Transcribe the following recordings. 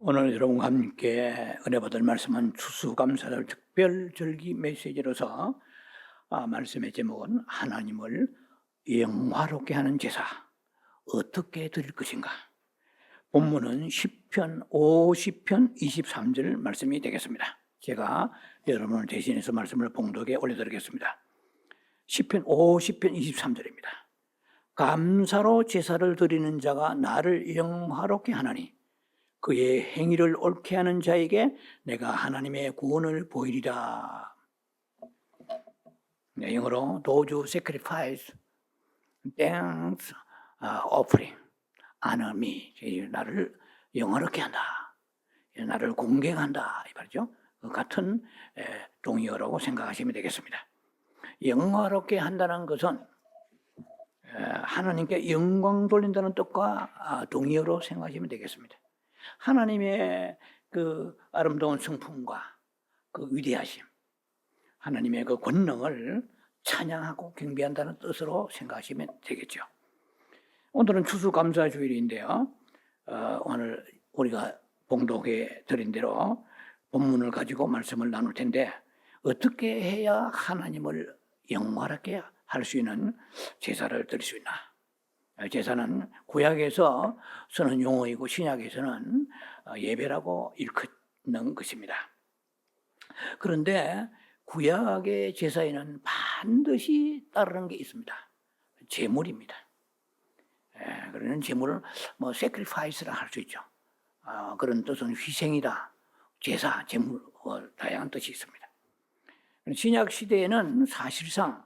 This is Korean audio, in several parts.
오늘 여러분과 함께 은혜 받을 말씀은 추수감사절 특별절기 메시지로서 말씀의 제목은 하나님을 영화롭게 하는 제사 어떻게 드릴 것인가. 본문은 시편 50편 23절 말씀이 되겠습니다. 제가 여러분을 대신해서 말씀을 봉독에 올려드리겠습니다. 시편 50편 23절입니다. 감사로 제사를 드리는 자가 나를 영화롭게 하나니 그의 행위를 옳게 하는 자에게 내가 하나님의 구원을 보이리라. 영어로 those who sacrifice, thanks, offering, honor me. 나를 영화롭게 한다. 나를 공경한다. 이 말이죠. 그 같은 동의어라고 생각하시면 되겠습니다. 영화롭게 한다는 것은 하나님께 영광 돌린다는 뜻과 동의어로 생각하시면 되겠습니다. 하나님의 그 아름다운 성품과 그 위대하심, 하나님의 그 권능을 찬양하고 경배한다는 뜻으로 생각하시면 되겠죠. 오늘은 추수감사주일인데요. 오늘 우리가 봉독해 드린 대로 본문을 가지고 말씀을 나눌 텐데 어떻게 해야 하나님을 영화롭게 할 수 있는 제사를 드릴 수 있나? 제사는 구약에서 쓰는 용어이고 신약에서는 예배라고 일컫는 것입니다. 그런데 구약의 제사에는 반드시 따르는 게 있습니다. 제물입니다. 그러는 제물을 sacrifice라 할 수 있죠. 그런 뜻은 희생이다, 제사, 제물, 다양한 뜻이 있습니다. 신약 시대에는 사실상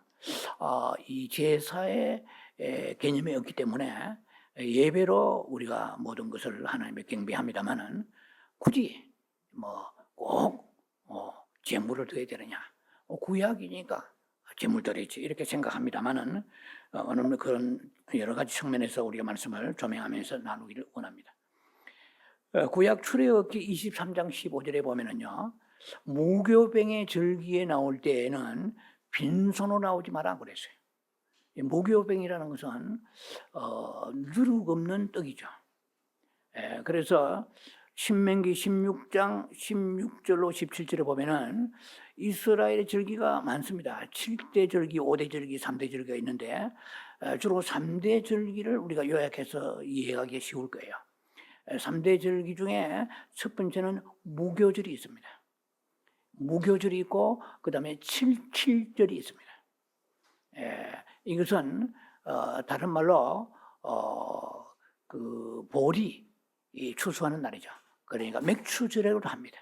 이 제사의 개념이 없기 때문에 예배로 우리가 모든 것을 하나님께 경배합니다만은 굳이 꼭 제물을 드려야 되느냐? 구약이니까 제물 드리지 이렇게 생각합니다만은 오늘 그런 여러 가지 측면에서 우리가 말씀을 조명하면서 나누기를 원합니다. 구약 출애굽기 23장 15절에 보면은요, 무교병의 절기에 나올 때에는 빈손으로 나오지 마라 그랬어요. 무교병이라는 것은 누룩 없는 떡이죠. 그래서 신명기 16장 16절로 17절에 보면은 이스라엘의 절기가 많습니다. 7대 절기, 5대 절기, 3대 절기가 있는데 주로 3대 절기를 우리가 요약해서 이해하기 쉬울 거예요. 3대 절기 중에 첫 번째는 무교절이 있습니다. 무교절이 있고 그 다음에 7.7절이 있습니다. 이것은 다른 말로 그 보리 추수하는 날이죠. 그러니까 맥추절이라고 합니다.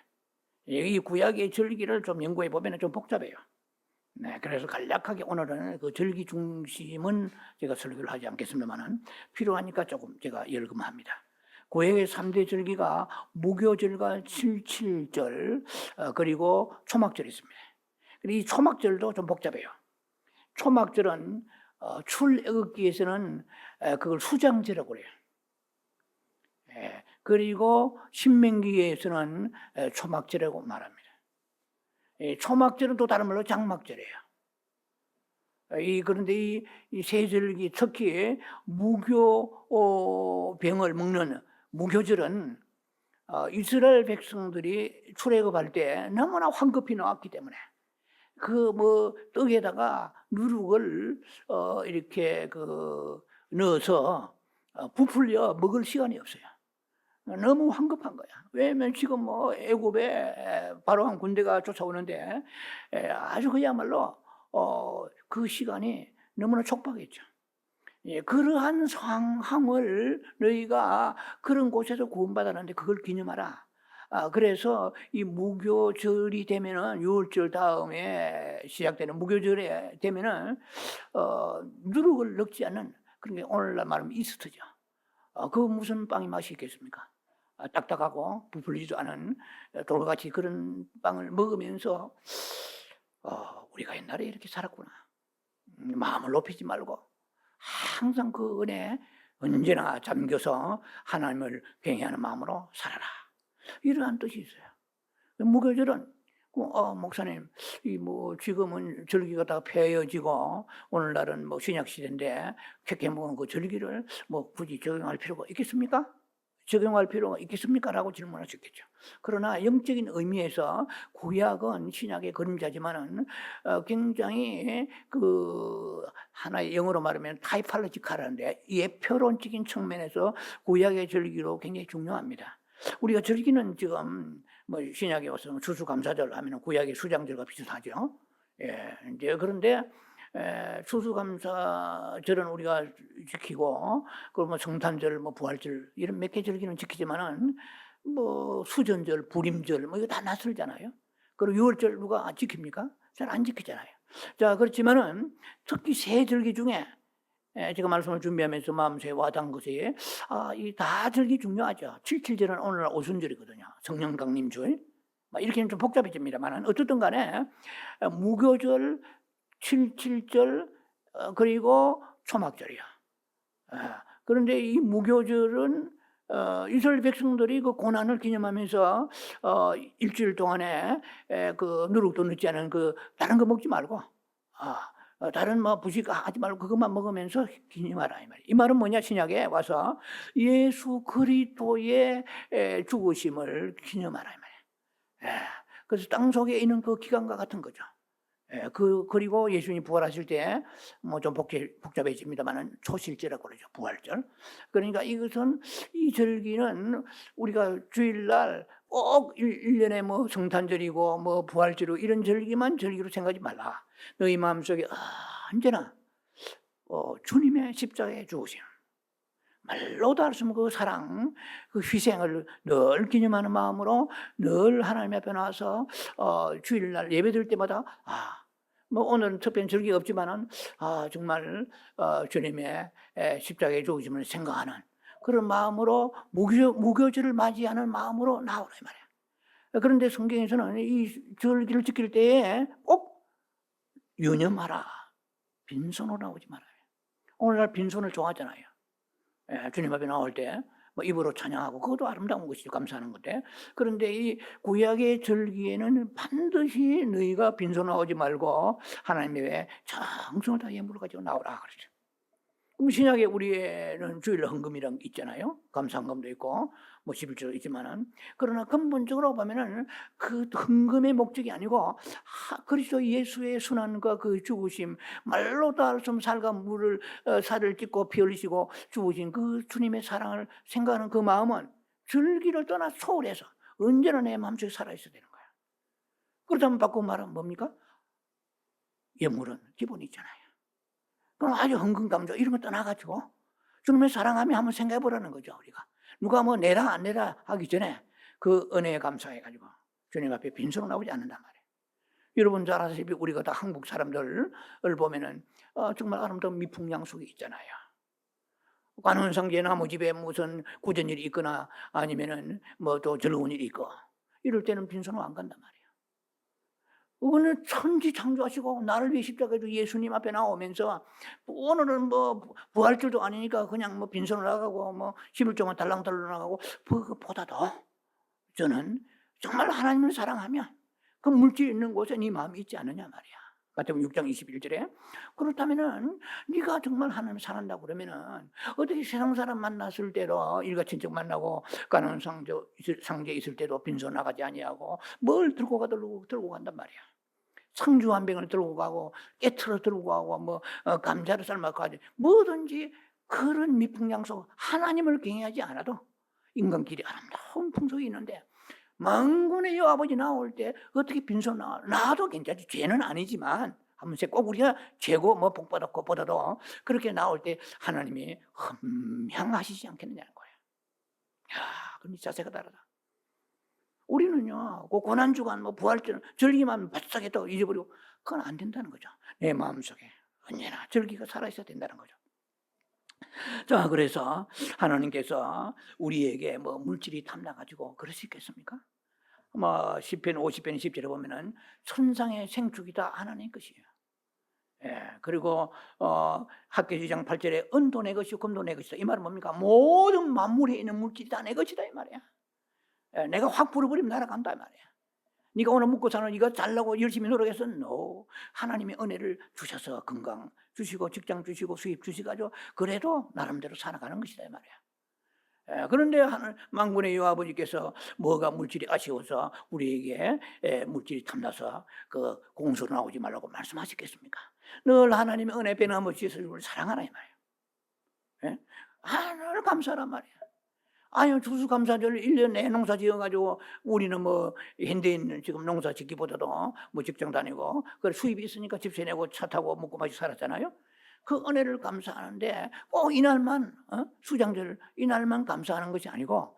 이 구약의 절기를 좀 연구해 보면 좀 복잡해요. 그래서 간략하게 오늘은 그 절기 중심은 제가 설교를 하지 않겠습니다만은 필요하니까 조금 제가 열거합니다. 구약의 3대 절기가 무교절과 7.7절 그리고 초막절이 있습니다. 그리고 이 초막절도 좀 복잡해요. 초막절은 출애굽기에서는 그걸 수장절이라고 그래요. 그리고 신명기에서는 초막절이라고 말합니다. 초막절은 또 다른 말로 장막절이에요. 그런데 이 세 절기, 특히 무교병을 먹는 무교절은 이스라엘 백성들이 출애굽할 때 너무나 황급히 나왔기 때문에 떡에다가 누룩을 이렇게 넣어서 부풀려 먹을 시간이 없어요. 너무 황급한 거야. 왜냐면 지금 애굽에 바로한 군대가 쫓아오는데 아주 그야말로 그 시간이 너무나 촉박했죠. 그러한 상황을 너희가 그런 곳에서 구원받았는데 그걸 기념하라. 그래서 이 무교절이 되면은 6월절 다음에 시작되는 무교절에 되면은 누룩을 넣지 않는, 그런 게 오늘날 말하면 이스트죠. 그 무슨 빵이 맛이 있겠습니까? 딱딱하고 부풀리지도 않은 돌같이 그런 빵을 먹으면서 우리가 옛날에 이렇게 살았구나. 마음을 높이지 말고 항상 그 은혜에 언제나 잠겨서 하나님을 경외하는 마음으로 살아라. 이러한 뜻이 있어요. 무교절은 목사님, 지금은 절기가 다 폐해지고 오늘날은 신약 시대인데 그렇게 먹은 그 절기를 굳이 적용할 필요가 있겠습니까? 적용할 필요가 있겠습니까? 라고 질문할 수 있겠죠. 그러나 영적인 의미에서 구약은 신약의 그림자지만은 굉장히 그 하나의 영어로 말하면 타이팔로지컬한데 예표론적인 측면에서 구약의 절기로 굉장히 중요합니다. 우리가 절기는 지금 뭐 신약에 와서 추수감사절 하면 구약의 수장절과 비슷하죠. 예, 이제 그런데 추수감사절은 우리가 지키고, 그리고 뭐 성탄절, 뭐 부활절 이런 몇 개 절기는 지키지만은 뭐 수전절, 불임절 뭐 이거 다 낯설잖아요. 그리고 유월절 누가 지킵니까? 잘 안 지키잖아요. 자, 그렇지만은 특히 세 절기 중에 제가 말씀을 준비하면서 마음속에 와닿은 것이 이 다 절기 중요하죠. 77절은 오늘날 오순절이거든요. 성령 강림절. 이렇게는 좀 복잡해집니다만 어쨌든 간에 무교절, 77절 그리고 초막절이야. 그런데 이 무교절은 이스라엘 백성들이 그 고난을 기념하면서 일주일 동안에 그 누룩도 넣지 않은 그 다른 거 먹지 말고 다른 뭐 부식 하지 말고 그것만 먹으면서 기념하라 이 말이에요. 이 말은 뭐냐? 신약에 와서 예수 그리스도의 죽으심을 기념하라 이 말이에요. 그래서 땅 속에 있는 그 기간과 같은 거죠. 그리고 예수님이 부활하실 때 뭐 좀 복잡해집니다만은 초실제라고 그러죠. 부활절. 그러니까 이것은 이 절기는 우리가 주일날 꼭 1년에 뭐 성탄절이고 뭐 부활절이고 이런 절기만 절기로 생각하지 말라. 너희 마음속에 언제나 주님의 십자가에 죽으심, 말로도 할 수 없는 그 사랑, 그 희생을 늘 기념하는 마음으로 늘 하나님 앞에 나와서 주일날 예배드릴 때마다 뭐 오늘은 특별한 절기가 없지만은 정말 주님의 십자가의 죽으심을 생각하는 그런 마음으로 무교절을 맞이하는 마음으로 나오라 이 말이야. 그런데 성경에서는 이 절기를 지킬 때에 꼭 유념하라. 빈손으로 나오지 말아요. 오늘날 빈손을 좋아하잖아요. 주님 앞에 나올 때 뭐 입으로 찬양하고 그것도 아름다운 것이죠. 감사하는 건데. 그런데 이 구약의 절기에는 반드시 너희가 빈손 나오지 말고 하나님의 정성을 다 예물을 가지고 나오라 그러죠. 그럼 신약에 우리는 주일 헌금이란 게 있잖아요. 감사헌금도 있고 뭐 11조도 있지만은, 그러나 근본적으로 보면은 그 헌금의 목적이 아니고 그리스도 예수의 순환과 그 죽으심, 말로도 할 수 없는 살과 물을 살을 찢고 피 흘리시고 죽으신 그 주님의 사랑을 생각하는 그 마음은 절기를 떠나 소홀해서 언제나 내 마음속에 살아있어야 되는 거야. 그렇다면 바꾸고 말하면 뭡니까? 예물은 기본이 있잖아요. 그럼 아주 헌금 감정 이런 거 떠나가지고 주님의 사랑하며 한번 생각해 보라는 거죠. 우리가 누가 뭐 내라 안 내라 하기 전에 그 은혜에 감사해가지고 주님 앞에 빈손으로 나오지 않는단 말이에요. 여러분 잘 아시다시피 우리가 다 한국 사람들을 보면은 정말 아름다운 미풍양속이 있잖아요. 관혼상제 나무집에 무슨 구전일이 있거나 아니면은 뭐 또 즐거운 일이 있고 이럴 때는 빈손으로 안 간단 말이에요. 오늘 천지 창조하시고 나를 위해 십자가에 예수님 앞에 나오면서 오늘은 뭐 부활절도 아니니까 그냥 뭐 빈손으로 나가고 뭐 11조만 달랑달랑 나가고 그것보다도 저는 정말 하나님을 사랑하면 그 물질 있는 곳에 네 마음이 있지 않느냐 말이야. 마태복음 6장 21절에 그렇다면은 네가 정말 하나님을 사랑한다고 그러면은 어떻게 세상 사람 만났을 때도 일가친척 만나고 가는 상제 있을 때도 빈손 나가지 아니하고 뭘 들고 간단 말이야. 상주 한 병을 들고 가고 깨트로 들고 가고 뭐 감자를 삶아서 가지 뭐든지 그런 미풍양속 하나님을 경외하지 않아도 인간끼리 아름다운 풍속이 있는데 만군의 여호와 아버지 나올 때 어떻게 빈손 나와도 괜찮지. 죄는 아니지만 한번 꼭 우리가 죄고 뭐 복받았고 것보다도 그렇게 나올 때 하나님이 흠향하시지 않겠느냐는 거예요. 그럼 이 자세가 다르다. 우리는요, 그 고난주간, 뭐 부활절, 절기만 바싹 했다고 잊어버리고, 그건 안 된다는 거죠. 내 마음속에 언제나 절기가 살아있어야 된다는 거죠. 자, 그래서 하나님께서 우리에게 뭐 물질이 탐나가지고 그럴 수 있겠습니까? 뭐, 10편, 50편, 10절에 보면은 천상의 생축이 다 하나님 것이에요. 그리고 학교 2장 8절에 은도 내 것이고 금도 내 것이다. 이 말은 뭡니까? 모든 만물에 있는 물질이 다 내 것이다 이 말이야. 내가 확 불어버리면 날아간다 말이야. 네가 오늘 먹고 사는 이거 잘나고 열심히 노력해서 no. 하나님의 은혜를 주셔서 건강 주시고 직장 주시고 수입 주시가지고 그래도 나름대로 살아가는 것이다 이 말이야. 그런데 만군의 여호와 아버지께서 뭐가 물질이 아쉬워서 우리에게 물질이 탐나서 그 공수로 나오지 말라고 말씀하셨겠습니까? 늘 하나님의 은혜 변함없이 우리를 사랑하라 이 말이에요. 예? 하늘 감사란 말이에요. 아니 추수감사절 1년 내내 농사 지어가지고 우리는 뭐 현대인 지금 농사 짓기보다도 뭐 직장 다니고 그 수입이 있으니까 집세 내고 차 타고 먹고 마시고 살았잖아요. 그 은혜를 감사하는데 꼭 이날만 수장절 이날만 감사하는 것이 아니고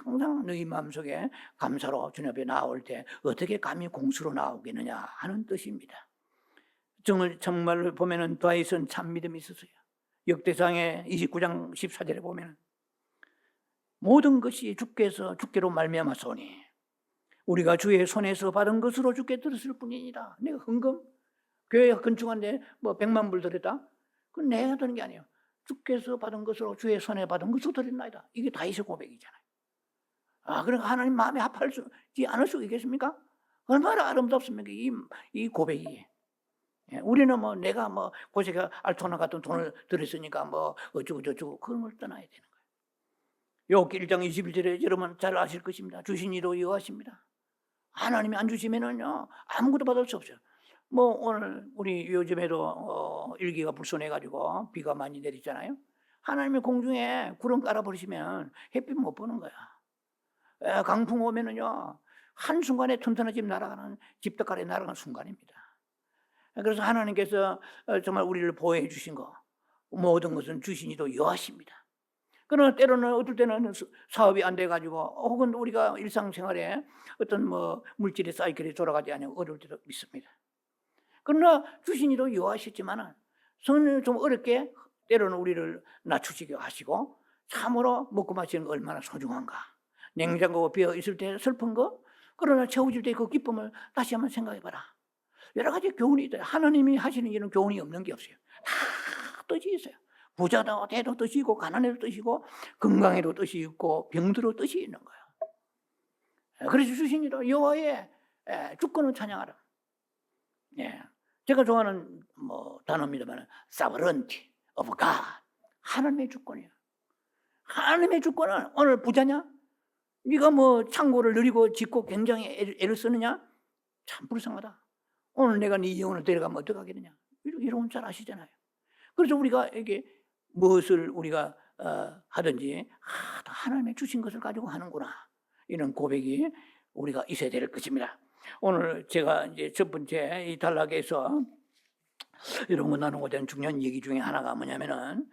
항상 너희 마음속에 감사로 주님 앞에 나올 때 어떻게 감히 공수로 나오겠느냐 하는 뜻입니다. 정말 보면은 다윗은 참 믿음이 있었어요. 역대상의 29장 14절에 보면은 모든 것이 주께로 말미암았사오니 우리가 주의 손에서 받은 것으로 주께 들었을 뿐이니라. 내가 헌금 교회 건축하는데 뭐 100만 불 드렸다. 그건 내가 드는 게 아니에요. 주께서 받은 것으로 주의 손에 받은 것으로 드렸나이다. 이게 다윗의 고백이잖아요. 그러니까 하나님 마음에 합하지 않을 수 있겠습니까? 얼마나 아름답습니까? 이 고백이. 우리는 뭐 내가 뭐 고세가 알토나 같은 돈을 들였으니까 뭐 어쩌고 저쩌고 그런 걸 떠나야 되는 거예요. 욥기 1장 21절에 여러분 잘 아실 것입니다. 주신 이로 여호와십니다. 하나님이 안 주시면은요 아무것도 받을 수 없어요. 뭐 오늘 우리 요즘에도 일기가 불손해가지고 비가 많이 내리잖아요. 하나님이 공중에 구름 깔아버리시면 햇빛 못 보는 거야. 강풍 오면은요 한순간에 튼튼한 집 날아가는 집떡가리 날아가는 순간입니다. 그래서 하나님께서 정말 우리를 보호해 주신 거 모든 것은 주신 이도 여호와십니다. 그러나 때로는 어떨 때는 사업이 안 돼가지고 혹은 우리가 일상생활에 어떤 뭐 물질의 사이클이 돌아가지 않으면 어려울 때도 있습니다. 그러나 주신 이도 여호와시지만은 성령이 좀 어렵게 때로는 우리를 낮추시게 하시고 참으로 먹고 마시는 거 얼마나 소중한가. 냉장고가 비어 있을 때 슬픈 거 그러나 채워질 때 그 기쁨을 다시 한번 생각해봐라. 여러 가지 교훈이 있어요. 하나님이 하시는 일은 교훈이 없는 게 없어요. 다 뜻이 있어요. 부자도 대도 뜻이 있고 가난해도 뜻이 있고 건강에도 뜻이 있고 병들어도 뜻이 있는 거예요. 그래서 주신 이도 여호와의 주권을 찬양하라. 제가 좋아하는 뭐 단어입니다만 sovereignty of God. 하나님의 주권이에요. 하나님의 주권은 오늘 부자냐? 네가 뭐 창고를 누리고 짓고 굉장히 애를 쓰느냐? 참 불쌍하다. 오늘 내가 네 영혼을 데려가면 어떡하겠느냐? 이런 잘 아시잖아요. 그래서 우리가 이게 무엇을 우리가 하든지 다 하나님의 주신 것을 가지고 하는구나. 이런 고백이 우리가 있어야 될 것입니다. 오늘 제가 이제 첫 번째 이 단락에서 이런 거 나누고 된 중요한 얘기 중에 하나가 뭐냐면은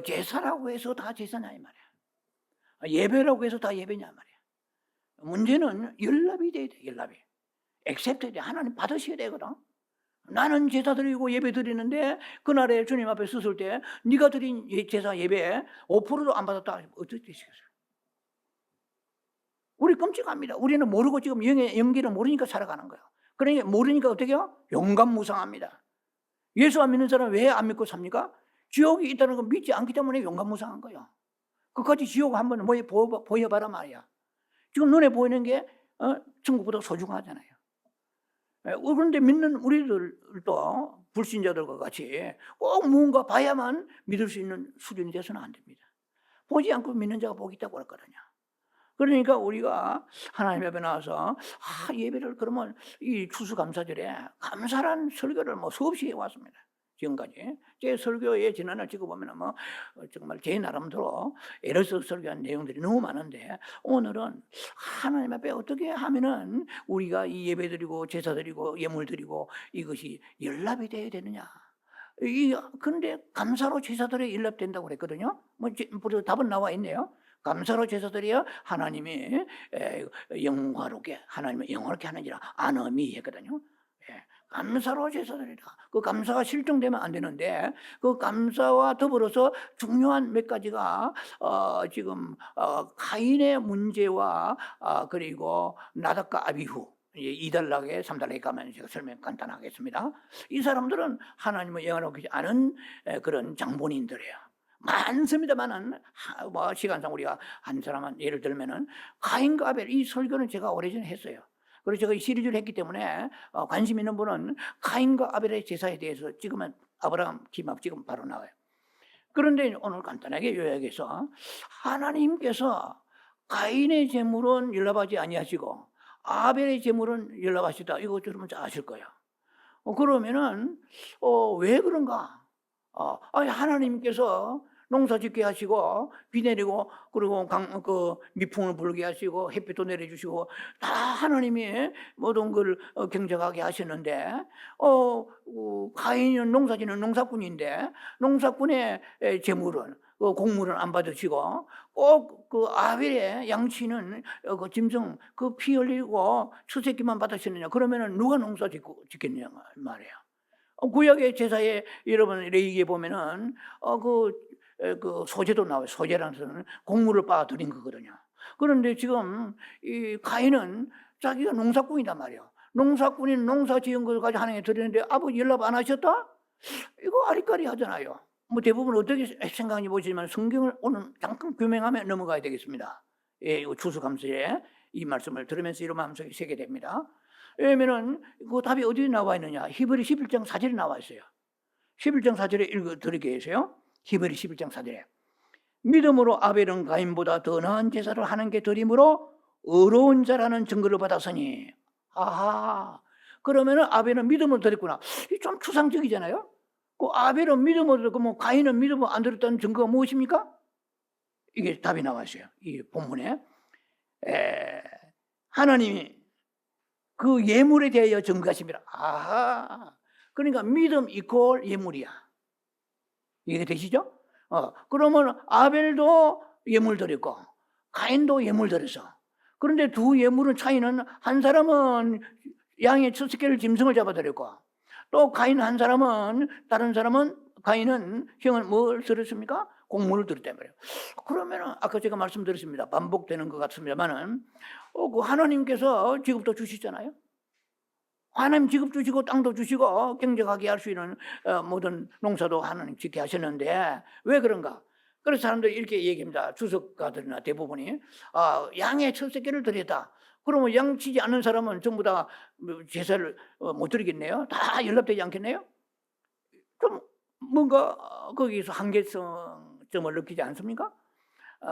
제사라고 해서 다 제사냐 이 말이야. 예배라고 해서 다 예배냐 말이야. 문제는 연락이 돼야 돼. 연락이. 액셉트 해야 돼. 하나님 받으셔야 되거든. 나는 제사 드리고 예배 드리는데 그날에 주님 앞에 섰을 때 네가 드린 제사 예배에 5%도 안 받았다. 어떻게 되시겠어요? 우리 끔찍합니다. 우리는 모르고 지금 연기를 모르니까 살아가는 거예요. 그러니까 모르니까 어떻게 해요? 용감무상합니다. 예수 안 믿는 사람은 왜 안 믿고 삽니까? 지옥이 있다는 걸 믿지 않기 때문에 용감무상한 거예요. 그까지 지옥 한번 보여봐라 말이야. 지금 눈에 보이는 게 천국보다 소중하잖아요. 그런데 믿는 우리들도 불신자들과 같이 꼭 무언가 봐야만 믿을 수 있는 수준이 돼서는 안 됩니다. 보지 않고 믿는 자가 복이 있다고 그랬거든요. 그러니까 우리가 하나님 앞에 나와서 예배를 그러면 이 추수감사절에 감사란 설교를 뭐 수없이 해왔습니다. 지금까지 제 설교에 지난날 찍어보면 뭐 정말 제 나름대로 애를 써서 설교한 내용들이 너무 많은데 오늘은 하나님 앞에 어떻게 하면은 우리가 이 예배 드리고 제사 드리고 예물 드리고 이것이 연락이 돼야 되느냐. 그런데 감사로 제사 드려야 연락된다고 그랬거든요. 뭐 답은 나와 있네요. 감사로 제사 드려야 하나님이 영화롭게 하나님을 영화롭게 하는지라 안음이 했거든요. 감사로 제사 드리라. 그 감사가 실종되면 안 되는데 그 감사와 더불어서 중요한 몇 가지가 지금 가인의 문제와 그리고 나답과 아비후 2단락에 3단락에 가면 제가 설명 간단하겠습니다. 이 사람들은 하나님을 영화롭게 않은 그런 장본인들이에요. 많습니다만은 뭐 시간상 우리가 한 사람은 예를 들면은 가인과 아벨 이 설교는 제가 오래전에 했어요. 그래서 제가 이 시리즈를 했기 때문에 관심 있는 분은 가인과 아벨의 제사에 대해서 찍으면 아브라함 기막 지금 바로 나와요. 그런데 오늘 간단하게 요약해서 하나님께서 가인의 제물은 연락하지 아니하시고 아벨의 제물은 연락하시다. 이거 여러분 잘 아실 거예요. 그러면은 왜 그런가? 아니 하나님께서 농사 짓게 하시고 비 내리고 그리고 미풍을 불게 하시고 햇빛도 내려주시고 다 하나님이 모든 걸 경작하게 하시는데 가인은 농사 짓는 농사꾼인데 농사꾼의 재물은 공물은 안 받으시고 꼭 그 아벨의 양치는 그 짐승 그 피 흘리고 수새끼만 받으시느냐? 그러면은 누가 농사 짓겠냐 말이에요. 구약의 제사에 여러분 레위기에 보면은 그 소제도 나와요. 소제라는 것은 곡물을 빻아 드린 거거든요. 그런데 지금 이 가인은 자기가 농사꾼이단 말이에요. 농사꾼인 농사 지은 걸 가지고 하나님께 드리는데 아버지 연락 안 하셨다? 이거 아리까리 하잖아요. 뭐 대부분 어떻게 생각하는지 보시지만 성경을 오늘 잠깐 규명하며 넘어가야 되겠습니다. 예, 이거 추수감사에 이 말씀을 들으면서 이런 마음속에 새게 됩니다. 왜냐면은 그 답이 어디에 나와 있느냐? 히브리 11장 4절에 나와 있어요. 11장 4절에 읽어 드리게 해서요. 히브리 11장 4절에 믿음으로 아벨은 가인보다 더 나은 제사를 하는 게 드림으로 의로운 자라는 증거를 받았으니. 아하. 그러면은 아벨은 믿음을 드렸구나. 이 좀 추상적이잖아요. 그 아벨은 믿음을 드렸고 뭐 가인은 믿음을 안 드렸다는 증거가 무엇입니까? 이게 답이 나와 있어요. 이 본문에 하나님이 그 예물에 대하여 증거하십니다. 아하. 그러니까 믿음 이퀄 예물이야. 이게 되시죠? 그러면 아벨도 예물 드렸고 가인도 예물 드렸어. 그런데 두 예물의 차이는 한 사람은 양의 첫 새끼를 짐승을 잡아 드렸고 또 가인 한 사람은 다른 사람은 가인은 형은 뭘 드렸습니까? 곡물을 드렸단 말이에요. 그러면은 아까 제가 말씀드렸습니다. 반복되는 것 같습니다만은 그 하나님께서 지급도 주시잖아요. 하나님 지급 주시고 땅도 주시고 경작하게 할 수 있는 모든 농사도 하나님 짓게 하셨는데 왜 그런가? 그래서 사람들이 이렇게 얘기합니다. 주석가들이나 대부분이 양의 첫 새끼를 드렸다. 그러면 양 치지 않는 사람은 전부 다 제사를 못 드리겠네요. 다 연락되지 않겠네요. 좀 뭔가 거기서 한계성점을 느끼지 않습니까?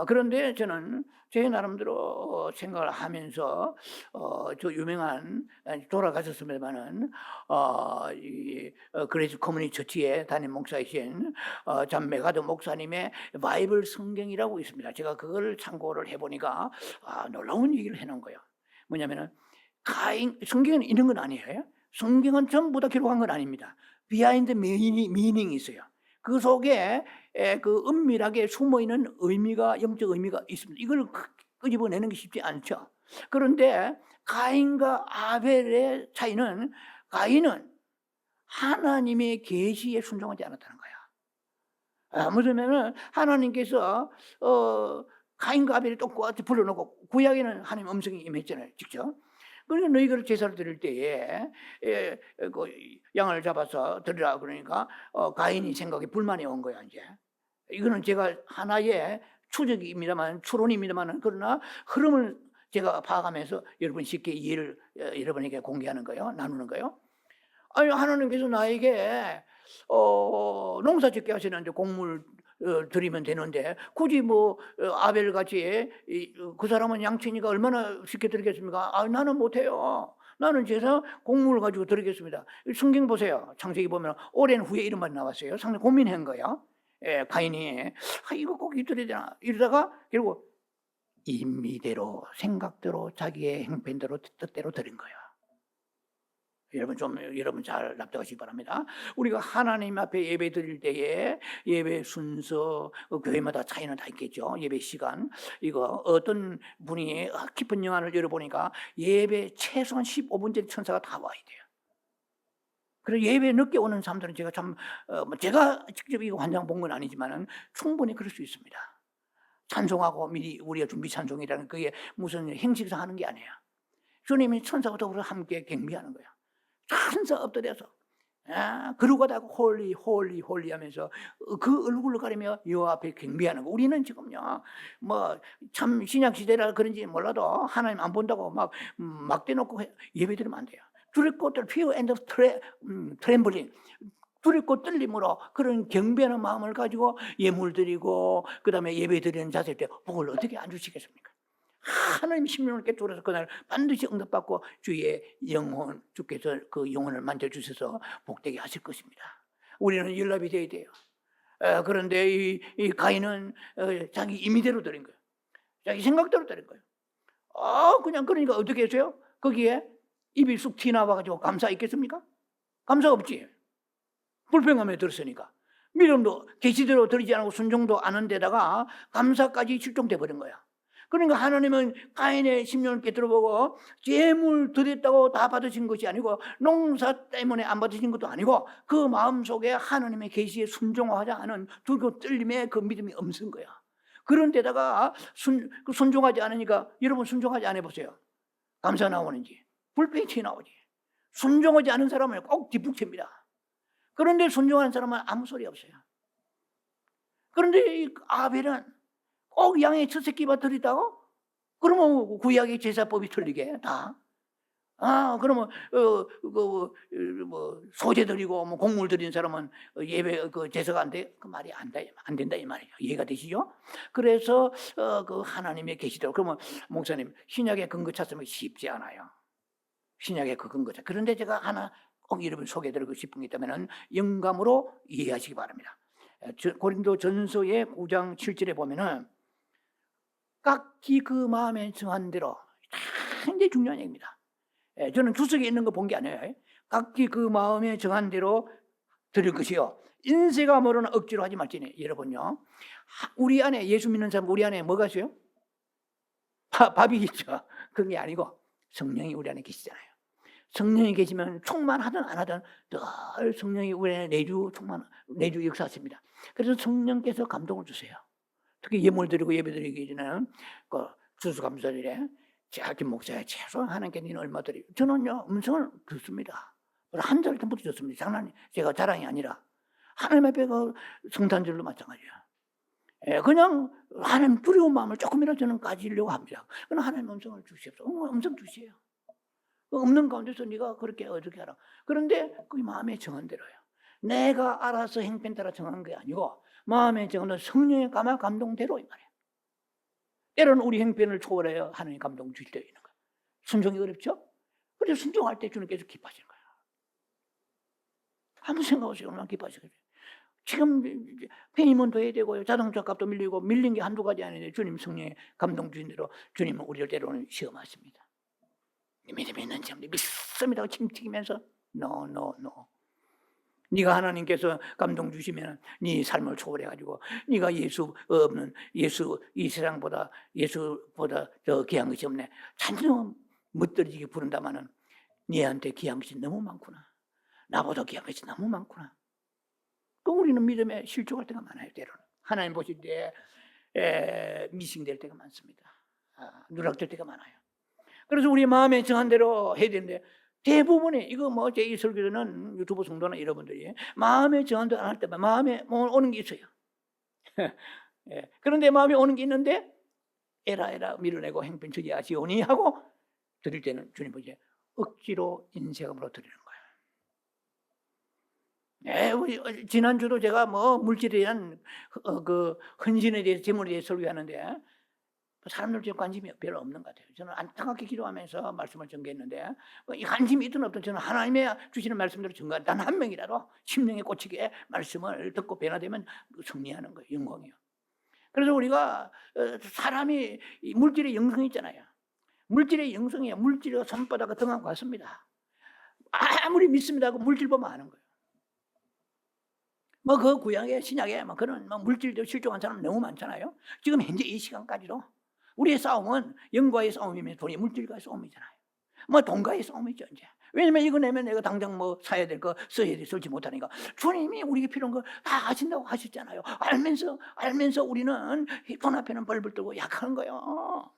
그런데 저는 제 나름대로 생각을 하면서 저 유명한 돌아가셨습니다만은 그레이스 커뮤니티 처치의 담임 목사이신 잠 메가드 목사님의 바이블 성경이라고 있습니다. 제가 그걸 참고를 해보니까 놀라운 얘기를 해놓은 거예요. 뭐냐면은 가인 성경은 있는 건 아니에요. 성경은 전부 다 기록한 건 아닙니다. 비하인드 미닝이 있어요. 그 속에 그 은밀하게 숨어있는 의미가 영적 의미가 있습니다. 이걸 끄집어내는 게 쉽지 않죠. 그런데 가인과 아벨의 차이는 가인은 하나님의 계시에 순종하지 않았다는 거야. 무슨면은 하나님께서 가인과 아벨을 똑같이 불러놓고 구약에는 하나님 음성이 임했잖아요, 직접. 그러니까 너희가 제사를 드릴 때에 그 양을 잡아서 드리라 그러니까 가인이 생각에 불만이 온 거야 이제. 이거는 제가 하나의 추적입니다만 추론입니다만 그러나 흐름을 제가 파악하면서 여러분 쉽게 이해를 여러분에게 공개하는 거예요, 나누는 거예요. 아니 하나님께서 나에게 농사짓게 하시는데 곡물 드리면 되는데 굳이 뭐 아벨같이 그 사람은 양치니까 얼마나 쉽게 드리겠습니까? 나는 못해요. 나는 제사 곡물을 가지고 드리겠습니다. 성경 보세요. 창세기 보면 오랜 후에 이런 말이 나왔어요. 상당히 고민한 거예요. 가인이 이거 꼭 드려야 되나 이러다가 결국 임의대로 생각대로 자기의 행편대로 뜻대로 드린 거예요. 여러분 잘 납득하시기 바랍니다. 우리가 하나님 앞에 예배 드릴 때에 예배 순서, 교회마다 차이는 다 있겠죠. 예배 시간. 이거 어떤 분이 깊은 영안을 열어보니까 예배 최소한 15분 전에 천사가 다 와야 돼요. 그래서 예배 늦게 오는 사람들은 제가 직접 이거 환장 본 건 아니지만은 충분히 그럴 수 있습니다. 찬송하고 미리 우리가 준비 찬송이라는 그게 무슨 행식상 하는 게 아니에요. 주님이 천사와 더불어 함께 경배하는 거예요. 천사 엎드려서 그러고다가 홀리 홀리 홀리 하면서 그 얼굴을 가리며 여호와 앞에 경배하는 거. 우리는 지금요 뭐 참 신약 시대라 그런지 몰라도 하나님 안 본다고 막 대놓고 예배 드리면 안 돼요. 드릴 것들 fear and trembling 두렵고 떨림으로 그런 경배하는 마음을 가지고 예물 드리고 그다음에 예배 드리는 자세 때 복을 어떻게 안 주시겠습니까? 하나님 심령을 깨뜨려서 그날 반드시 응답받고 주의 영혼, 주께서 그 영혼을 만져주셔서 복되게 하실 것입니다. 우리는 연락이 돼야 돼요. 그런데 이 가인은 자기 임의대로 드린 거예요. 자기 생각대로 드린 거예요. 그냥 그러니까 어떻게 했어요? 거기에 입이 쑥 튀나와가지고 감사 있겠습니까? 감사 없지. 불평함에 들었으니까. 믿음도 계시대로 드리지 않고 순종도 안 한 데다가 감사까지 실종돼 버린 거야. 그러니까 하나님은 가인의 심령을 깨뜨려보고 재물 드렸다고 다 받으신 것이 아니고 농사 때문에 안 받으신 것도 아니고 그 마음속에 하나님의 계시에 순종하지 않은 두고 떨림에 그 믿음이 없는 거야. 그런 데다가 순종하지 않으니까 여러분 순종하지 않아 보세요. 감사 나오는지 불평이 튀어나오지. 순종하지 않은 사람을 꼭 뒷북칩니다. 그런데 순종하는 사람은 아무 소리 없어요. 그런데 이 아벨은 꼭 양의 첫 새끼만 드리다고? 그러면 구약의 제사법이 틀리게 다. 그러면 소재 드리고 뭐 곡물 드린 사람은 예배 그 제사가 안 돼? 그 말이 안 된다 이 말이에요. 이해가 되시죠? 그래서 그 하나님의 계시대로. 그러면 목사님 신약의 근거 찾으면 쉽지 않아요. 신약의 그 근거 찾. 그런데 제가 하나 꼭 여러분 소개해드리고 싶은 게 있다면 영감으로 이해하시기 바랍니다. 고린도 전서의 9장 7절에 보면은 각기 그 마음에 정한 대로 굉장히 중요한 얘기입니다. 저는 주석에 있는 거 본 게 아니에요. 각기 그 마음에 정한 대로 드릴 것이요. 인세가 모르는 억지로 하지 말지니. 여러분요. 우리 안에 예수 믿는 사람 우리 안에 뭐가 있어요? 밥이 있죠. 그게 아니고 성령이 우리 안에 계시잖아요. 성령이 계시면 충만하든 안 하든 늘 성령이 우리 안에 내주 역사하십니다. 그래서 성령께서 감동을 주세요. 특히 예물 드리고 예배 드리기 전에는 그 추수감사절에 김 목사야 최소한 하나님께 너는 얼마 드리? 저는요 음성을 듣습니다. 한 달 전부터 듣습니다. 장난이 제가 자랑이 아니라 하나님 앞에 그 성탄절도 마찬가지야. 그냥 하나님 두려운 마음을 조금이라도 저는 가지려고 합니다. 그럼 하나님 음성을 주시옵소서. 음성 주세요. 없는 가운데서 네가 그렇게 어떻게 하라. 그런데 그게 마음에 정한 대로예요. 내가 알아서 행편 따라 정한 게 아니고 마음에 정한 성령의 감동대로 이 말이에요. 때로는 우리 행편을 초월해야 하나님 감동 주실 때 있는 거예요. 순종이 어렵죠? 그래서 순종할 때 주님께서 기뻐하시는 거예요. 아무 생각 없이 얼마나 기뻐하시겠어요. 지금 페이먼트 해야 되고요. 자동차 값도 밀리고 밀린 게 한두 가지 아닌데 주님 성령의 감동 주신 대로 주님은 우리를 때로는 시험하십니다. 믿음이 있는지 믿습니다. 침 튀기면서 No. 네가 하나님께서 감동 주시면 네 삶을 초월해가지고 네가 예수 이 세상보다 예수보다 더 귀한 것이 없네. 찬송 멋들어지게 부른다마는 네한테 귀한 것이 너무 많구나. 나보다 귀한 것이 너무 많구나. 그 우리는 믿음에 실족할 때가 많아요. 때로는 하나님 보실 때 미싱될 때가 많습니다. 누락될 때가 많아요. 그래서 우리 마음에 정한 대로 해야 되는데 대부분이 이거 뭐 제 이 설교는 유튜브 성도나 여러분들이 마음에 정한 대로 안 할 때만 마음에 오는 게 있어요. 그런데 마음에 오는 게 있는데 에라 밀어내고 행편 처리하시오니 하고 드릴 때는 주님 보시에 억지로 인색함으로 드리는 거예요. 우리 지난주도 제가 뭐 물질에 대한 그 헌신에 대해서 재물에 대해서 설교하는데 사람들 지금 관심이 별로 없는 것 같아요. 저는 안타깝게 기도하면서 말씀을 전개했는데 이 관심이 있든 없든 저는 하나님의 주시는 말씀대로 전가 단 한 명이라도 심령에 꽂히게 말씀을 듣고 변화되면 승리하는 거예요. 영광이요. 그래서 우리가 사람이 물질의 영성이 있잖아요. 물질의 영성이야. 물질과 손바닥과 등하고 같습니다. 아무리 믿습니다 하고 물질 보면 아는 거예요. 뭐 그 구약에 신약에 뭐 그런 물질도 실종한 사람 너무 많잖아요. 지금 현재 이 시간까지도 우리의 싸움은 영과의 싸움이면 돈이 물질과의 싸움이잖아요. 뭐 돈과의 싸움이죠 이제. 왜냐면 이거 내면 내가 당장 뭐 사야 될 거 써야 될 쓸지 못하니까 주님이 우리에게 필요한 거 다 하신다고 하셨잖아요. 알면서 우리는 돈 앞에는 벌벌 떨고 약한 거예요.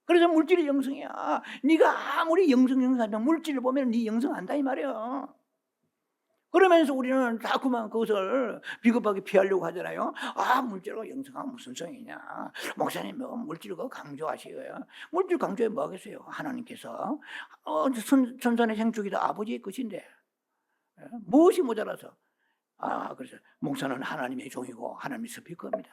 그래서 물질이 영성이야. 네가 아무리 영성하면 물질을 보면 네 영성 안다 이 말이에요. 그러면서 우리는 자꾸만 그것을 비겁하게 피하려고 하잖아요. 물질과 영성은 무슨 성이냐. 목사님 물질과 강조하시고요. 물질 강조해 뭐 하겠어요. 하나님께서 천산의 생축이다 아버지의 것인데 무엇이 모자라서 그래서 목사는 하나님의 종이고 하나님의 스피커입니다.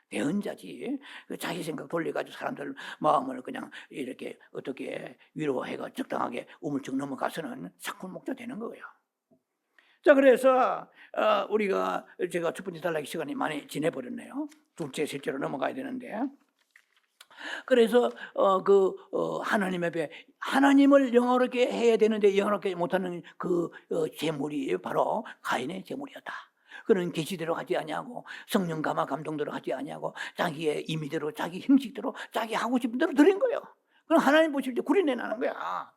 대언자지. 자기 생각 돌려가지고 사람들 마음을 그냥 이렇게 어떻게 위로해가 적당하게 우물쩍 넘어가서는 사건 목자 되는 거예요. 자, 그래서 제가 첫 번째 단락의 시간이 많이 지내버렸네요. 둘째, 셋째로 넘어가야 되는데, 그래서 하나님 앞에 하나님을 영화롭게 해야 되는데 영화롭게 못하는 제물이 바로 가인의 제물이었다. 그는 계시대로 하지 아니하고 성령 감화 감동대로 하지 아니하고 자기의 임의대로 자기 형식대로 자기 하고 싶은 대로 드린 거예요. 그럼 하나님 보실 때 구린내 나는 거야.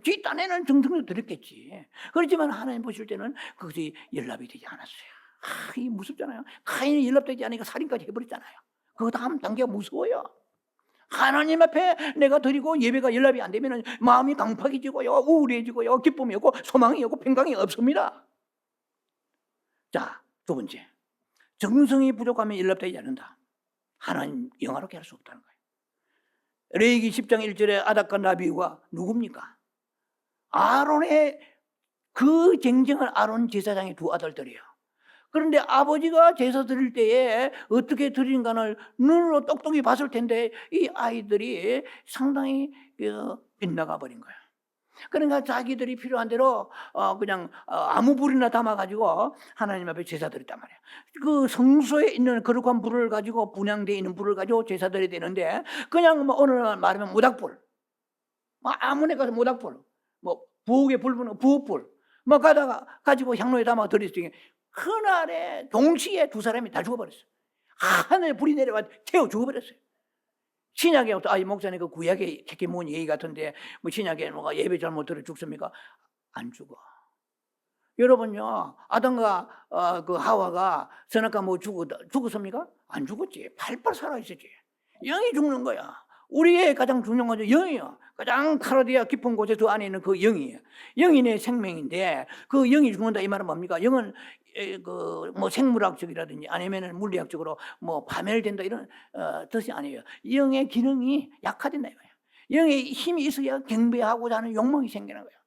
뒷단에는 정성도 드렸겠지. 그렇지만 하나님 보실 때는 그것이 연락이 되지 않았어요. 이게 무섭잖아요. 가인이 연락되지 않으니까 살인까지 해버렸잖아요. 그거 다음 단계가 무서워요. 하나님 앞에 내가 드리고 예배가 연락이 안 되면 마음이 강팍해지고요, 우울해지고요, 기쁨이 없고 소망이 없고 평강이 없습니다. 자, 두 번째, 정성이 부족하면 연락되지 않는다. 하나님 영화롭게 할 수 없다는 거예요. 레위기 10장 1절에 아닥과 나비가 누굽니까? 아론의 그 쟁쟁한 아론 제사장의 두 아들들이에요. 그런데 아버지가 제사 드릴 때에 어떻게 드리는가를 눈으로 똑똑히 봤을 텐데 이 아이들이 상당히 빗나가 버린 거예요. 그러니까 자기들이 필요한 대로 그냥 아무 불이나 담아가지고 하나님 앞에 제사 드렸단 말이에요. 그 성소에 있는 거룩한 불을 가지고 분향되어 있는 불을 가지고 제사 드려야 되는데 그냥 뭐 어느 날 말하면 모닥불, 아무나 가서 모닥불, 뭐 부엌에 불 붙는 부엌불, 뭐 가지고 향로에 담아 드렸더니 그날에 동시에 두 사람이 다 죽어버렸어요. 하늘에 불이 내려와 태워 죽어버렸어요. 신약에 목사님 그 구약에 특히 뭔 얘기 같은데 뭐 신약에 뭐가 예배 잘못 들어 죽습니까? 안 죽어. 여러분요, 아담과 그 하와가 선악과 뭐 죽었습니까? 안 죽었지. 팔팔 살아있었지. 영이 죽는 거야. 우리의 가장 중요한 건 영이요. 가장 카라디아 깊은 곳에 그 안에 있는 그 영이에요. 영이 내 생명인데 그 영이 죽는다 이 말은 뭡니까? 영은 뭐 생물학적이라든지 아니면은 물리학적으로 뭐 파멸된다 이런 뜻이 아니에요. 영의 기능이 약화된다 이거예요. 영의 힘이 있어야 경배하고자 하는 욕망이 생기는 거예요.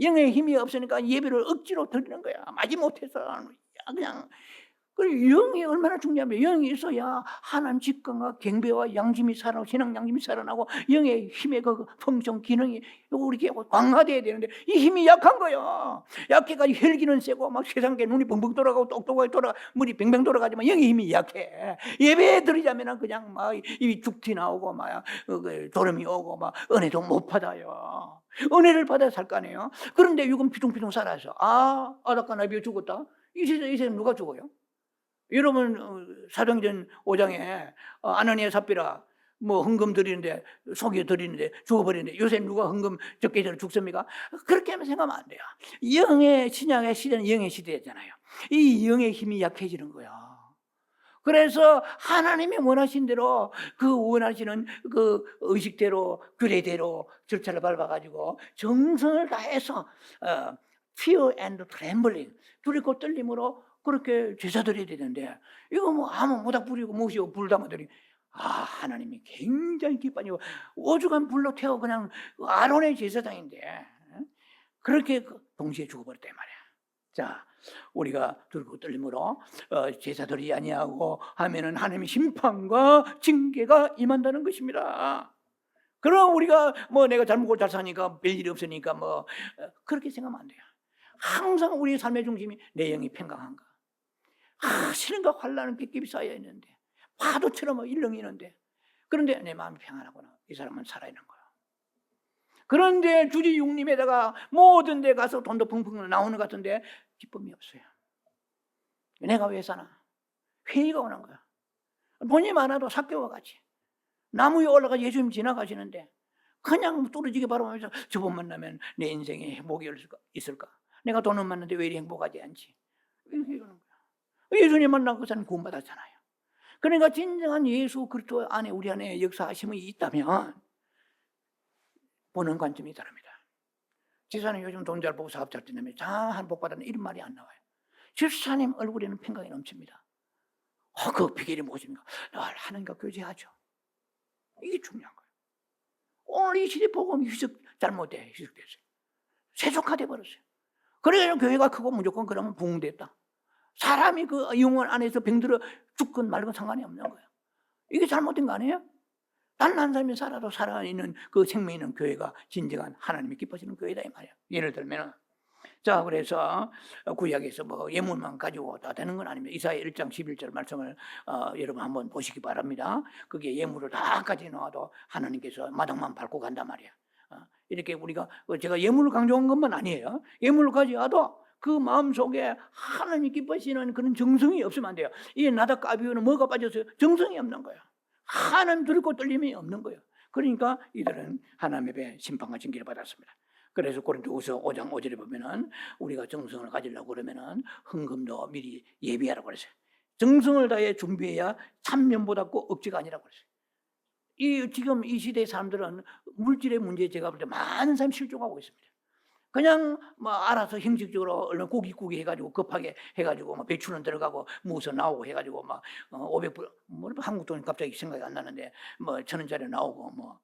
영의 힘이 없으니까 예배를 억지로 드리는 거야. 마지못해서 그냥. 그리고 영이 얼마나 중요하면 영이 있어야 하나님 직관과 경배와 양심이 살아나고 신앙 양심이 살아나고 영의 힘의 그 품성 기능이 우리에게 강화돼야 되는데 이 힘이 약한 거예요. 약해가지고 혈기는 세고 막 세상에 눈이 벙벙 돌아가고 똑똑하게 돌아가 물이 뱅뱅 돌아가지만 영의 힘이 약해. 예배 드리자면 그냥 막 입이 죽티 나오고 막 졸음이 오고 막 은혜도 못 받아요. 은혜를 받아야 살 거 아니에요. 그런데 요금 피둥피둥 살아서 아닥과 나비가 죽었다. 이 세상 누가 죽어요? 여러분 사도행전 5장에 아나니아 삽비라 뭐 헌금 드리는데 속여 드리는데 죽어버리는데 요새 누가 헌금 적게 전에 죽습니까? 그렇게 하면 생각하면 안 돼요. 영의 신약의 시대는 영의 시대였잖아요. 이 영의 힘이 약해지는 거야. 그래서 하나님이 원하신 대로 그 원하시는 그 의식대로 규례대로 절차를 밟아가지고 정성을 다해서 fear and trembling 두렵고 떨림으로 그렇게 제사 드려야 되는데 이거 뭐 아무 모닥 부리고 무시고 불 담아드리 하나님이 굉장히 기뻐하고 오죽한 불로 태워 그냥 아론의 제사장인데 그렇게 동시에 죽어버렸단 말이야. 자, 우리가 두렵고 떨림으로 제사 드리지 아니하고 하면은 하나님의 심판과 징계가 임한다는 것입니다. 그럼 우리가 뭐 내가 잘 먹고 잘 사니까 별일이 없으니까 뭐 그렇게 생각하면 안 돼요. 항상 우리 삶의 중심이 내 영이 평강한가. 시련과 환난은 깃깃이 쌓여 있는데 파도처럼 일렁이는데 그런데 내 마음이 평안하구나. 이 사람은 살아있는 거야. 그런데 주지 육림에다가 모든 데 가서 돈도 펑펑 나오는 것 같은데 기쁨이 없어요. 내가 왜 사나? 회의가 오는 거야. 돈이 많아도 삭개와 같이 나무 위에 올라가 예수님 지나가시는데 그냥 뚫어지게 바라보면서 저분 만나면 내 인생에 행복이 있을까? 내가 돈은 많은데 왜 이리 행복하지 않지? 이러는 거야. 예수님 만나고 그 사람 구원받았잖아요. 그러니까 진정한 예수 그리스도 안에 우리 안에 역사하심이 있다면 보는 관점이 다릅니다. 지사님 요즘 돈 잘 보고 사업 잘 된다며 한 복 받았는 이런 말이 안 나와요. 지사님 얼굴에는 평강이 넘칩니다. 그 비결이 무엇입니까? 늘 하나님과 교제하죠. 이게 중요한 거예요. 오늘 이 시대 복음이 희석됐어요. 세속화돼 버렸어요. 그래서 교회가 크고 무조건 그러면 부흥됐다. 사람이 그 영혼 안에서 병들어 죽건 말건 상관이 없는 거예요. 이게 잘못된 거 아니에요? 단 한 사람이 살아도 살아있는 그 생명 있는 교회가 진정한 하나님이 기뻐하시는 교회다 이 말이에요. 예를 들면 자, 그래서 구약에서 뭐 예물만 가지고 다 되는 건 아닙니다. 이사야 1장 11절 말씀을 여러분 한번 보시기 바랍니다. 그게 예물을 다 가지고 나와도 하나님께서 마당만 밟고 간단 말이에요. 이렇게 우리가 제가 예물을 강조한 것만 아니에요. 예물을 가져와도 그 마음속에 하나님이 기뻐하시는 그런 정성이 없으면 안 돼요. 이 나답과 아비후는 뭐가 빠졌어요? 정성이 없는 거예요. 하나님 두렵고 떨림이 없는 거예요. 그러니까 이들은 하나님 앞에 심판과 징계를 받았습니다. 그래서 고린도후서 5장 5절에 보면은 우리가 정성을 가지려고 그러면은 헌금도 미리 예비하라고 그랬어요. 정성을 다해 준비해야 참면보다 꼭 억지가 아니라고 그랬어요. 지금 이 시대의 사람들은 물질의 문제에 제가 볼 때 많은 사람이 실종하고 있습니다. 그냥 뭐 알아서 형식적으로 얼른 고깃국이 해가지고 급하게 해가지고 뭐 배추는 들어가고 무서 나오고 해가지고 막 500불 뭐 한국 돈이 갑자기 생각이 안 나는데 뭐 1,000원짜리 나오고 뭐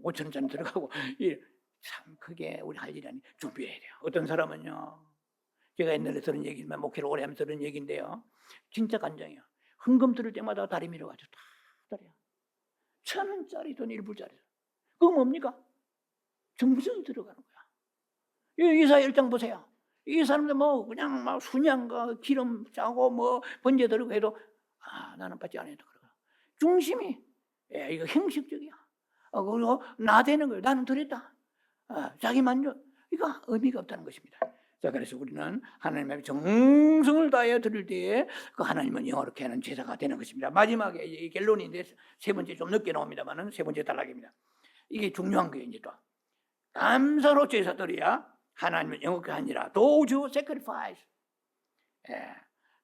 5,000원짜리 들어가고 참 그게 우리 할 일이 아니 준비해야 돼요. 어떤 사람은요, 제가 옛날에 들은 얘기지만 목회를 오래 하면서 들은 얘기인데요, 진짜 간장이에요. 헌금 들을 때마다 다리 밀어가지고 다 다리야. 1,000원짜리 돈 1불짜리. 그거 뭡니까? 정성이 들어가는 거야. 이사야 1장 보세요. 이 사람들 뭐 그냥 막 순양과 기름 짜고 뭐 번제 들고 해도 나는 받지 않아도 그러고 중심이 이거 형식적이야. 그리고 나대는 거예요. 나는 드렸다. 자기 만족. 이거 의미가 없다는 것입니다. 자, 그래서 우리는 하나님 앞에 정성을 다해 드릴 때에 그 하나님은 영화롭게 하는 제사가 되는 것입니다. 마지막에 이 결론인데 세 번째 좀 늦게 나옵니다만은 세 번째 단락입니다. 이게 중요한 거예요. 이제 또 감사로 제사 드려야 하나님은 영업게 하니라. 도주 sacrifice.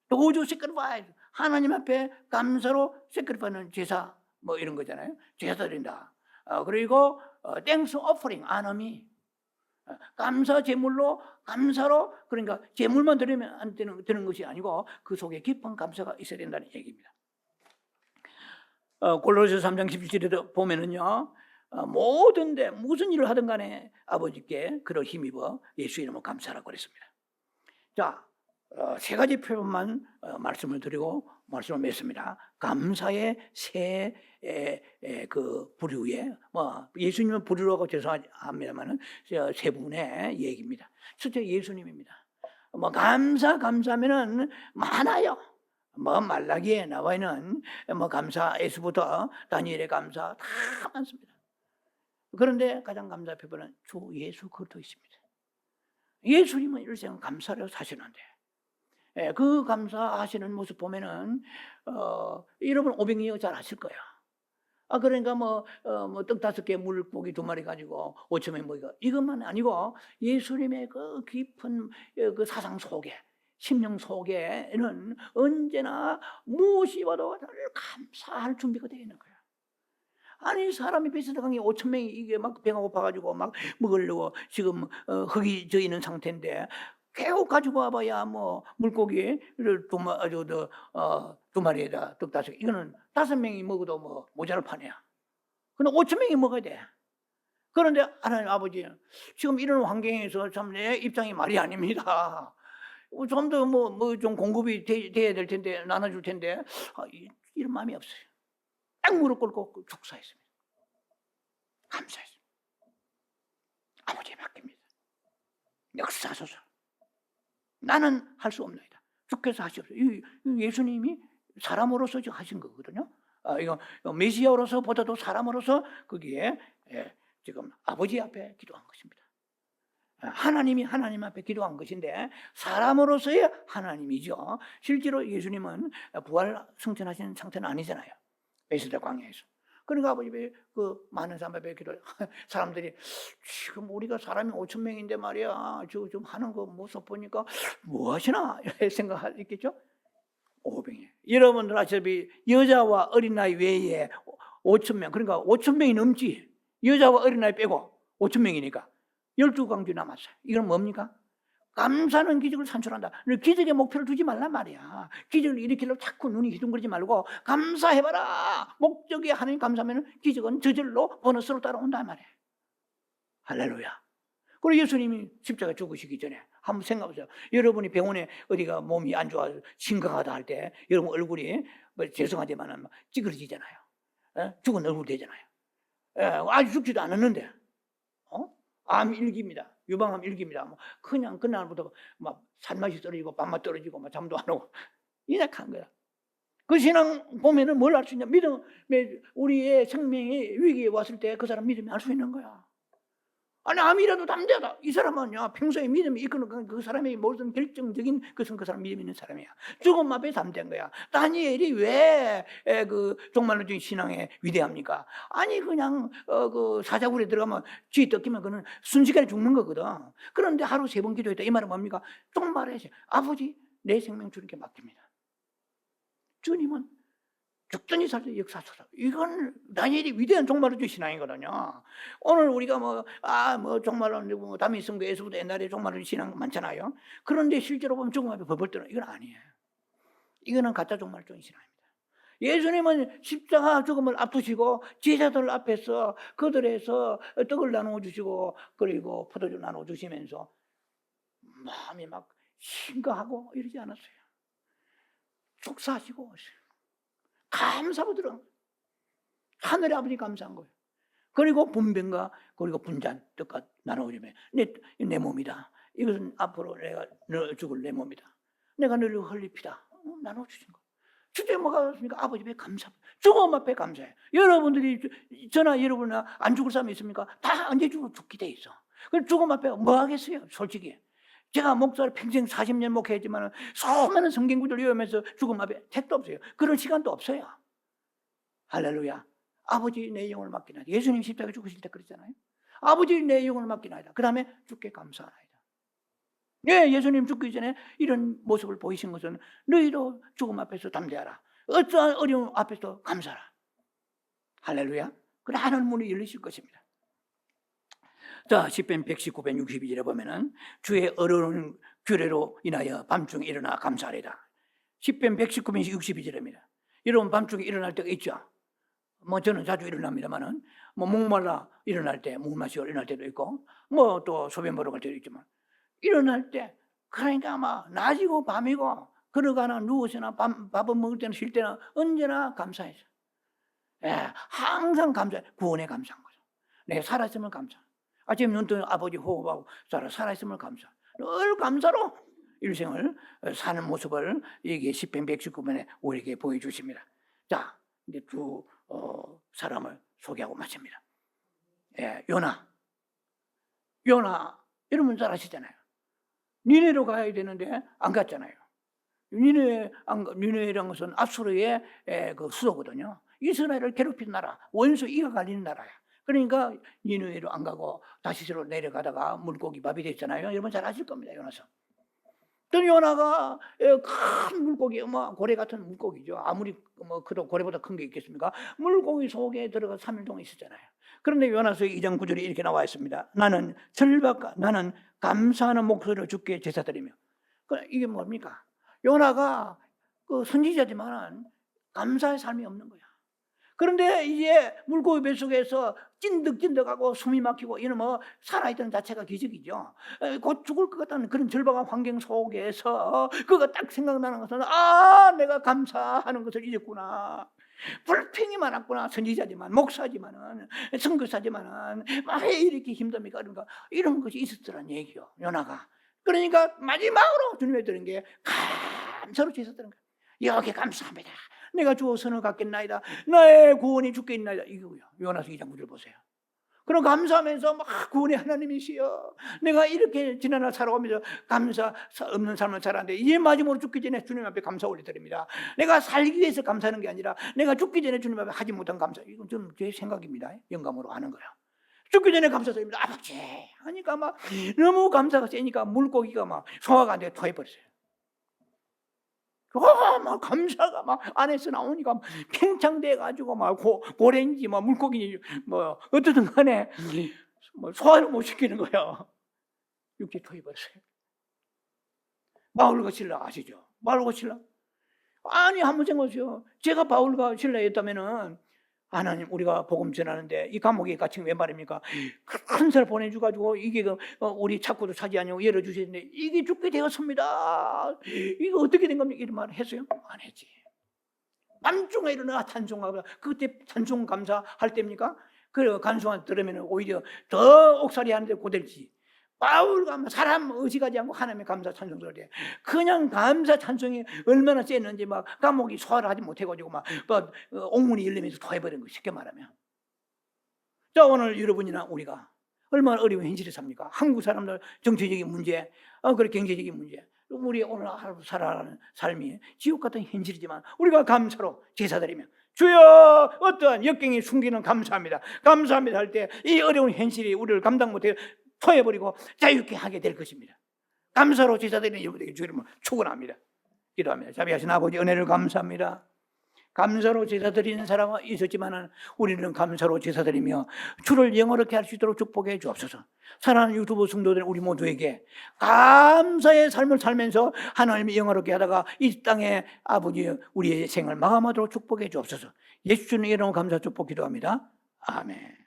도주 sacrifice. 하나님 앞에 감사로 sacrifice는 제사 뭐 이런 거잖아요. 제사 드린다. 그리고 thanks offering 안음이 감사 제물로 감사로 그러니까 제물만 드리면 안 되는 것이 아니고 그 속에 깊은 감사가 있어야 된다는 얘기입니다. 골로새 3장 17절에도 보면은요. 모든데 무슨 일을 하든 간에 아버지께 그를 힘입어 예수 이름으로 감사하라고 그랬습니다. 자, 세 가지 표현만 말씀을 드리고 말씀을 맺습니다. 감사의 세 그 부류에 뭐 예수님은 부류라고 죄송합니다만은 세 분의 얘기입니다. 첫째 예수님입니다. 뭐 감사하면은 많아요. 뭐 말라기에 나와 있는 뭐 감사에서부터 다니엘의 감사 다 많습니다. 그런데 가장 감사 표현은 주 예수 그리스도이십니다. 예수님은 일생 감사를 사시는데 그 감사하시는 모습 보면은 여러분 500여 잘 아실 거예요. 그러니까 뭐 떡 5개 물고기 2마리 가지고 5,000명 먹이고 이것만 아니고 예수님의 그 깊은 그 사상 속에 심령 속에는 언제나 무엇이 와도 감사할 준비가 되어 있는 거예요. 아니 사람이 베스다강에 5,000명이 이게 막 배가 고파가지고 막 먹으려고 지금 흙이 져 있는 상태인데 계속 가지고 와봐야 뭐 물고기를 2마리에다 떡 5개 이거는 5명이 먹어도 뭐 모자랄 판이야. 근데 5,000명이 먹어야 돼. 그런데 하나님 아버지 지금 이런 환경에서 참 내 입장이 말이 아닙니다. 좀 더 뭐 좀 공급이 돼야 될 텐데 나눠줄 텐데 이런 마음이 없어요. 딱 무릎 꿇고 축사했습니다. 감사했습니다. 아버지에 맡깁니다. 역사하소서. 나는 할 수 없나이다. 주께서 하시옵소서. 예수님이 사람으로서 하신 거거든요. 이거 메시아로서 보다도 사람으로서 거기에 지금 아버지 앞에 기도한 것입니다. 하나님이 하나님 앞에 기도한 것인데 사람으로서의 하나님이죠. 실제로 예수님은 부활 승천하신 상태는 아니잖아요. 베스다 광야에서. 그러니까 아버지 그 많은 사람 앞에 기도 사람들이 지금 우리가 사람이 5,000명인데 말이야 저 좀 하는 거 모습 보니까 뭐 하시나 생각하겠죠. 500명. 여러분들 아시다시피 여자와 어린아이 외에 5,000명 그러니까 5,000명이 넘지. 여자와 어린아이 빼고 5,000명이니까 12강주 남았어요. 이건 뭡니까? 감사는 기적을 산출한다. 기적의 목표를 두지 말란 말이야. 기적을 일으키려고 자꾸 눈이 휘둥그러지 말고 감사해봐라. 목적이 하나님 감사하면 기적은 저절로 보너스로 따라온단 말이야. 할렐루야. 그리고 예수님이 십자가 죽으시기 전에 한번 생각해보세요. 여러분이 병원에 어디가 몸이 안 좋아서 심각하다 할 때 여러분 얼굴이 뭐 죄송하지만 찌그러지잖아요. 죽은 얼굴 되잖아요. 아직 죽지도 않았는데, 암 일기입니다. 유방암 일기입니다. 뭐 그냥 그날부터 막 살맛이 떨어지고 밥맛 떨어지고 막 잠도 안 오고 이렇게 한 거야. 그 신앙 보면은 뭘 알 수 있냐? 믿음, 우리의 생명이 위기에 왔을 때 그 사람 믿음이 알 수 있는 거야. 아니, 암이라도 담대하다. 이 사람은요, 평소에 믿음이 이끄는 그 사람의 모든 결정적인 것은 그 사람 믿음 있는 사람이야. 죽음 앞에 담대한 거야. 다니엘이 왜 그 종말론적인 신앙에 위대합니까? 아니, 그냥 그 사자굴에 들어가면 쥐 뜯기면 그는 순식간에 죽는 거거든. 그런데 하루 3번 기도했다. 이 말은 뭡니까? 종말에 아버지, 내 생명 주님께 맡깁니다. 주님은 죽든지 살든지 역사하소서. 이건 다니엘이 위대한 종말론적 신앙이거든요. 오늘 우리가 종말론, 다미 성교에서부터 옛날에 종말론 신앙 많잖아요. 그런데 실제로 보면 죽음 앞에 벌벌 떠는 이건 아니에요. 이거는 가짜 종말론적 신앙입니다. 예수님은 십자가 죽음을 앞두시고 제자들 앞에서 그들에서 떡을 나누어 주시고 그리고 포도주 나누어 주시면서 마음이 막 심각하고 이러지 않았어요. 축사하시고 감사하고 들어간 거예요. 하늘의 아버지 감사한 거예요. 그리고 분변과 그리고 분잔 떡과 나눠주면 내 몸이다. 이것은 앞으로 내가 너 죽을 내 몸이다. 내가 너를 흘릴 피다. 나눠주신 거예요. 주제 뭐가 있습니까? 아버지 앞에 감사. 죽음 앞에 감사해요. 여러분들이 저나 여러분이나 안 죽을 사람이 있습니까? 다 언제 죽게 돼 있어. 그럼 죽음 앞에 뭐 하겠어요? 솔직히. 제가 목사를 평생 40년 목회했지만 수많은 성경구절 외우면서 죽음 앞에 택도 없어요. 그런 시간도 없어요. 할렐루야. 아버지 내 영혼을 맡기나이다. 예수님 십자가에 죽으실 때 그랬잖아요. 아버지 내 영혼을 맡기나이다. 그 다음에 주께 감사하나이다. 네, 예수님 죽기 전에 이런 모습을 보이신 것은 너희도 죽음 앞에서 담대하라. 어떠한 어려움 앞에서 감사하라. 할렐루야. 그래 하늘 문이 열리실 것입니다. 자, 시편 119편 62절에 보면은 주의 어려운 규례로 인하여 밤중에 일어나 감사하리라. 시편 119편 62절입니다. 여러분 밤중에 일어날 때가 있죠. 저는 자주 일어납니다만은 목말라 일어날 때 목마시고 일어날 때도 있고 또 소변 보러 갈 때도 있지만 일어날 때 그러니까 낮이고 밤이고 걸어가나 누워서나 밥을 먹을 때나 쉴 때나 언제나 감사해서 항상 감사해. 구원에 감사한 거죠. 내가 살아있음을 감사. 아침 눈 뜨는 아버지 호흡하고 살아있음을 감사. 늘 감사로 일생을 사는 모습을 이게 시편 119편에 우리에게 보여주십니다. 자, 이제 두 사람을 소개하고 마칩니다. 요나 여러분 잘 아시잖아요. 니네로 가야 되는데 안 갔잖아요. 니네라는 것은 압수르의 그 수도거든요. 이스라엘을 괴롭힌 나라, 원수 이가 갈리는 나라야. 그러니까 니느웨로 안 가고 다시스로 내려가다가 물고기 밥이 됐잖아요. 여러분 잘 아실 겁니다. 요나서. 또 요나가 큰 물고기, 고래 같은 물고기죠. 아무리 그도 고래보다 큰 게 있겠습니까? 물고기 속에 들어가 3일 동안 있었잖아요. 그런데 요나서 2장 9절에 이렇게 나와 있습니다. 나는 감사하는 목소리로 주께 제사드리며. 이게 뭡니까? 요나가 그 선지자지만 감사의 삶이 없는 거야. 그런데 이제 물고기 뱃속에서 찐득찐득하고 숨이 막히고 이런 살아있던 자체가 기적이죠. 곧 죽을 것 같다는 그런 절박한 환경 속에서 그거 딱 생각나는 것은 내가 감사하는 것을 잊었구나. 불평이 많았구나. 선지자지만 목사지만은 선교사지만은 왜 이렇게 힘듭니까? 그러니까 이런 것이 있었더란 얘기요. 요나가. 그러니까 마지막으로 주님에 들은 게 감사로 있었다는 거예요. 여기 감사합니다. 내가 주어 선을 갖겠나이다. 나의 구원이 주께 있나이다. 이거요. 요나서 2장 9절 보세요. 그럼 감사하면서 구원의 하나님이시여. 내가 이렇게 지난날 살아가면서 감사 없는 삶을 살았는데 이제 마지막으로 죽기 전에 주님 앞에 감사 올려드립니다. 내가 살기 위해서 감사하는 게 아니라 내가 죽기 전에 주님 앞에 하지 못한 감사. 이건 좀 제 생각입니다. 영감으로 하는 거예요. 죽기 전에 감사드립니다. 아버지 하니까 너무 감사가 세니까 물고기가 소화가 안 되고 토해버렸어요. 감사가 안에서 나오니까 팽창돼가지고 고래인지 물고기인지 어떻든 간에 소화를 못 시키는 거예요. 육체 토해버렸어요. 바울과 실라 아시죠? 바울과 실라. 아니 한번 생각하세요. 제가 바울과 실라였다면은 하나님, 우리가 복음 전하는데 이 감옥에 갇힌 왜 말입니까? 큰 살 보내줘가지고 이게 우리 찾고도 차지 아니고 열어주시는데 이게 죽게 되었습니다. 이거 어떻게 된 겁니까? 이런 말을 했어요? 안 했지. 밤중에 일어나 찬송하고, 그때 찬송 감사할 때입니까? 그 간송한 들으면 오히려 더 옥살이 하는데 고될지. 바울가 사람 의식하지 않고 하나님의 감사 찬송을 해. 그냥 감사 찬송이 얼마나 셌는지 막 감옥이 소화를 하지 못해가지고 막 옥문이 열리면서 토해버린 거, 쉽게 말하면. 자, 오늘 여러분이나 우리가 얼마나 어려운 현실에 삽니까? 한국 사람들 정치적인 문제, 그리고 경제적인 문제, 우리 오늘 하루 살아가는 삶이 지옥 같은 현실이지만 우리가 감사로 제사드리면, 주여 어떠한 역경이 숨기는 감사합니다, 감사합니다 할 때 이 어려운 현실이 우리를 감당 못해 토해버리고 자유케 하게 될 것입니다. 감사로 제사드리는 여러분에게 주 이름으로 축원합니다. 기도합니다. 자비하신 아버지, 은혜를 감사합니다. 감사로 제사드리는 사람은 있었지만 우리는 감사로 제사드리며 주를 영화롭게 할 수 있도록 축복해 주옵소서. 사랑하는 유튜브 성도들, 우리 모두에게 감사의 삶을 살면서 하나님이 영화롭게 하다가 이 땅에 아버지 우리의 생을 마감하도록 축복해 주옵소서. 예수님 이름으로 감사 축복 기도합니다. 아멘.